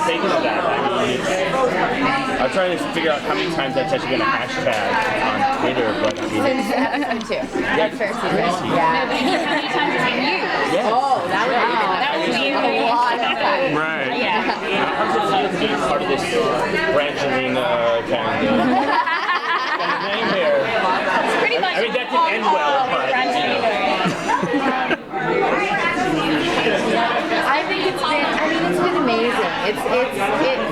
you taken of that? I mean, I'm trying to figure out how many times that's actually been a hashtag on Twitter, but I mean... Since episode 2. That first season. How Yeah. many times has it been used? Yes. Oh, that would be a lot of time. Right. Yeah. How does it feel to be part of this Brangelina kind of name here? It's pretty much. I mean, that didn't end well, but... I think it's been amazing.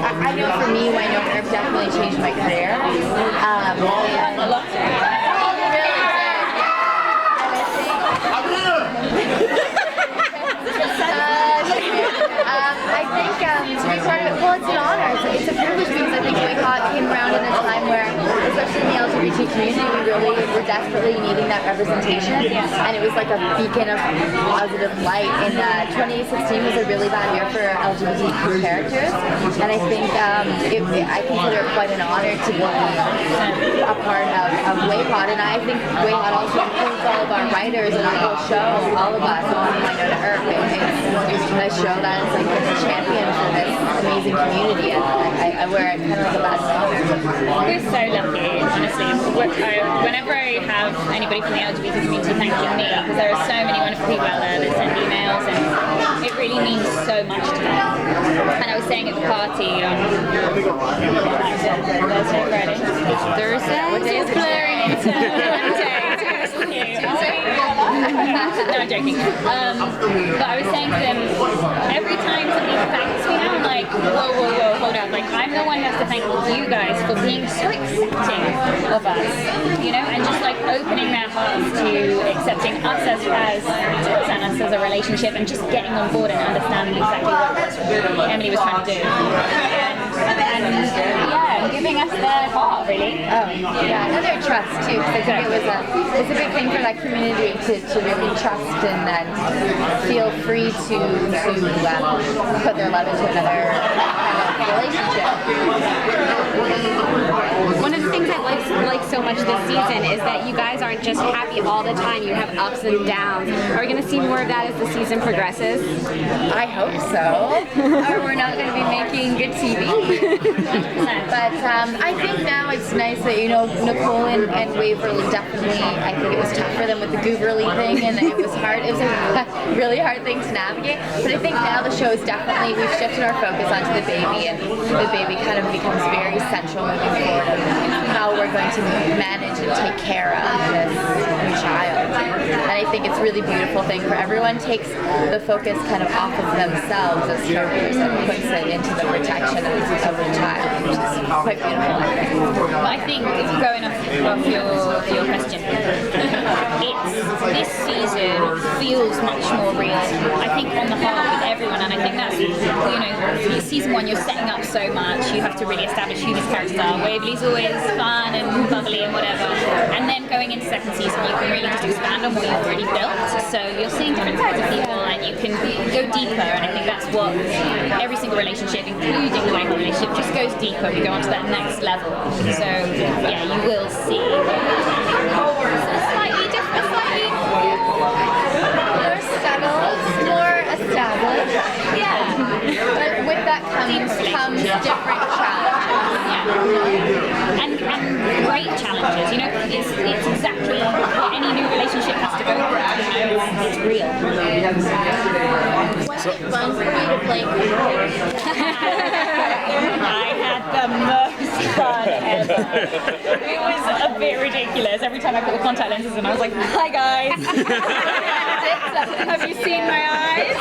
I know for me, Wynonna Earp definitely changed my career. And I think to be part of it, well, it's an honor. It's a privilege because I think WayHaught came around in a time where, especially in the LGBT community, we really were desperately needing that representation. And it was like a beacon of positive light. And 2016 was a really bad year for LGBTQ characters. And I think I consider it quite an honor to be a part of WayHaught. And I think WayHaught also includes all of our writers and our whole show, all of us on Wynonna Earp. It's a show that is like a champion for this amazing community, and I wear it kind of like a badge of honor. We're so lucky, honestly. Whenever I have anybody from the LGBT community thanking me, because there are so many wonderful people out there that send emails, and it really means so much to them. And I was saying at the party on Thursday, Friday. Thursday? What day is it? No, I'm joking. But I was saying to them, every time somebody thanks me now, I'm like, whoa, hold up. Like, I'm the one who has to thank you guys for being so accepting of us, you know, and just like opening their hearts to accepting us as and us as a relationship, and just getting on board and understanding exactly what Emily was trying to do. And giving us their heart, really. Oh, yeah, and their trust too, because I think it's a big thing for that community to really trust and then feel free to put their love into another relationship. One of the things I like so much this season is that you guys aren't just happy all the time, you have ups and downs. Are we going to see more of that as the season progresses? I hope so, or we're not going to be making good TV. But I think now it's nice that, you know, Nicole and Waverly definitely, I think it was tough for them with the Gooberly thing, and it was hard. It was a really hard thing to navigate. But I think now the show is definitely, we've shifted our focus onto the baby, and the baby kind of becomes very central moving forward, and how we're going to manage and take care of this new child. And I think it's a really beautiful thing for everyone. Takes the focus kind of off of themselves as characters and puts it into the protection of the child, which is quite beautiful. But I think, going off your question, this season feels much more real. I think on the whole with everyone, and I think that's, you know, season 1 you're setting up so much, you have to really establish who these characters are. Waverly's always fun and bubbly and whatever, and then going into second season you can really just expand on what you've already built, so you're seeing different types of people and you can go deeper, and I think that's what every single relationship, including the WayHaught relationship, just goes deeper. We go on to that next level, so yeah, you will see slightly different, slightly More settled, more established. yeah. But with that comes different challenges. Yeah. And great challenges. You know, it's exactly what any new relationship has to go through. You know, it's real. Was it fun for you to play I had the most fun ever. It was a bit ridiculous. Every time I put the contact lenses in, I was like, "Hi guys, have you seen my eyes?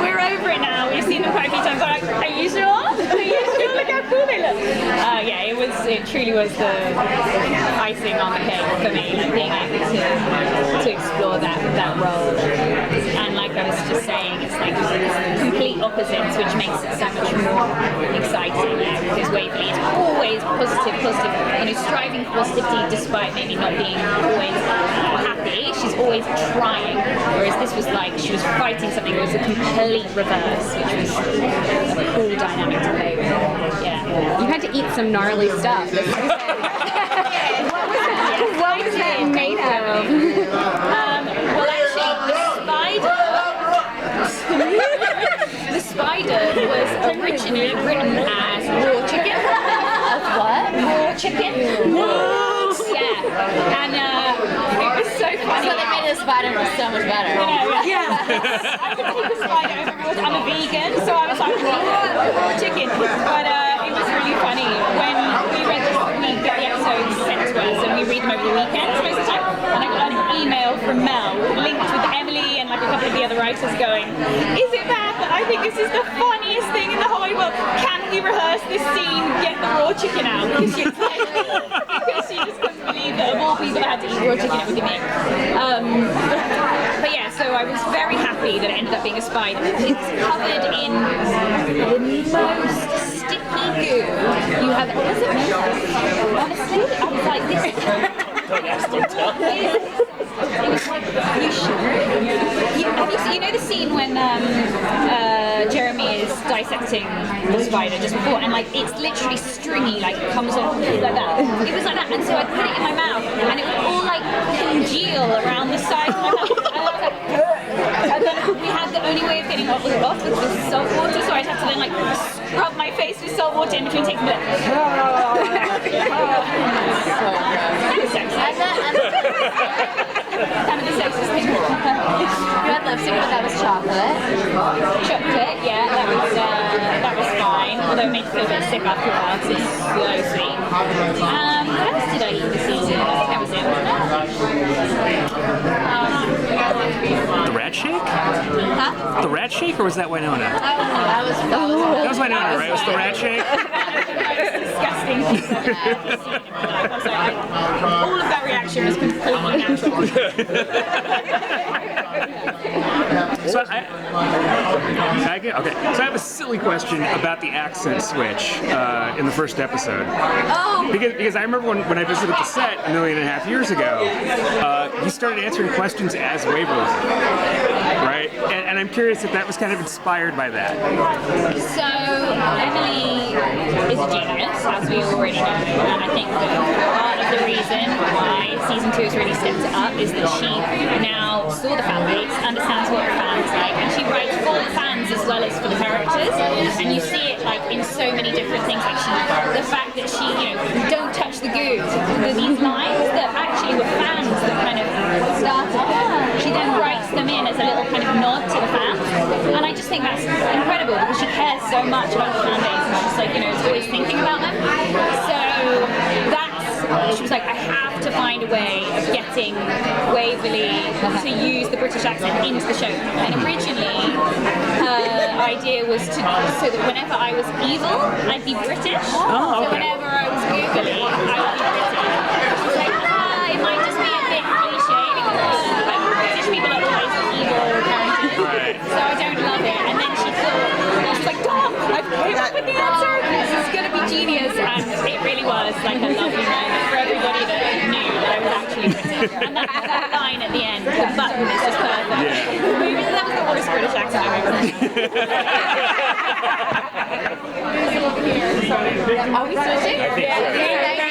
We're over it now. We've seen them quite a few times." I'm like, "Are you sure? Are you sure? Look how cool they look." Yeah, it truly was the icing on the cake for me, like being able to explore that role. And like I was just saying, it's like complete opposites, which makes it so much more exciting. Because Waverly is always positive, you know, striving for positivity despite maybe not being always happy. She's always trying, whereas this was like she was fighting something that was a complete reverse, which was a cool dynamic to play with. Yeah. You had to eat some gnarly stuff. What was that made of? Well, actually, the spider originally written as raw chicken. Of what? Raw chicken. Yeah. And it was so funny. So they made the spider so much better. Yeah. I could take a spider overboard. I'm a vegan, so I was like, raw chicken. But it was really funny when we read this. We get the episodes sent to us, and we read them over the weekends most of the time. And I got an email from Mel linked with Emily and like a couple of the other writers going, "Is it bad that I think this is the funniest thing in the whole wide world? Can we rehearse this scene? Get the raw chicken out." Because she just couldn't believe that of all people that had to eat raw chicken, it would be me. But yeah, so I was very happy that it ended up being a spider. It's covered in the most sticky goo you have. Was it me? Honestly, I was like, this is. Don't ask, don't tell. It was like, you sure? You know the scene when Jeremy is dissecting the spider just before, and like it's literally stringy, like it comes off like that. It was like that, and so I put it in my mouth, and it would all like congeal around the side of my mouth, and I was like, and then we had the only way of getting off was with salt water, so I'd have to then like scrub my face with salt water in between taking the. Kind of the sexiest thing. You had lipstick, but that was chocolate. Chocolate, yeah, that was fine. Although it made me feel a bit sick after a while, because it's so sweet. What else did I eat this season? I think that was it. The rat shake? Huh? The rat shake, or was that Wynonna? That was That was Wynonna, right? It was the rat shake? Disgusting. All of that reaction was completely natural. So So I have a silly question about the accent switch in the first episode. Oh! Because I remember when I visited the set 1.5 years ago, you started answering questions as Waverly, right? And I'm curious if that was kind of inspired by that. So Emily is a genius, as we already know, and I think that part of the reason why season 2 has really stepped it up is that she now saw the fan base, understands what the fans like, and she writes for the fans as well as for the characters. And you see it like in so many different things, like the fact that she, don't touch the goo, these lines that actually were fans that kind of started her. She then writes them in as a little kind of nod to the fans, and I just think that's incredible because she cares so much about the fan base, and she's like, is always thinking about them. So she was like, I have to find a way of getting Waverly to use the British accent into the show. And originally, her idea was so that whenever I was evil, I'd be British. Oh, okay. So whenever I was googly, I would be British. She was like, it might just be a bit cliche because British people are always evil characters. Right. So I don't love it. And then she was like, Dom, I've came up with the answer. This is going to be genius. And it really was like a lovely moment for everybody that knew that I was actually British. And that line at the end, the button is just perfect. Yeah. Maybe that was the worst British accent I've ever heard. Are we switching? I think so. Okay,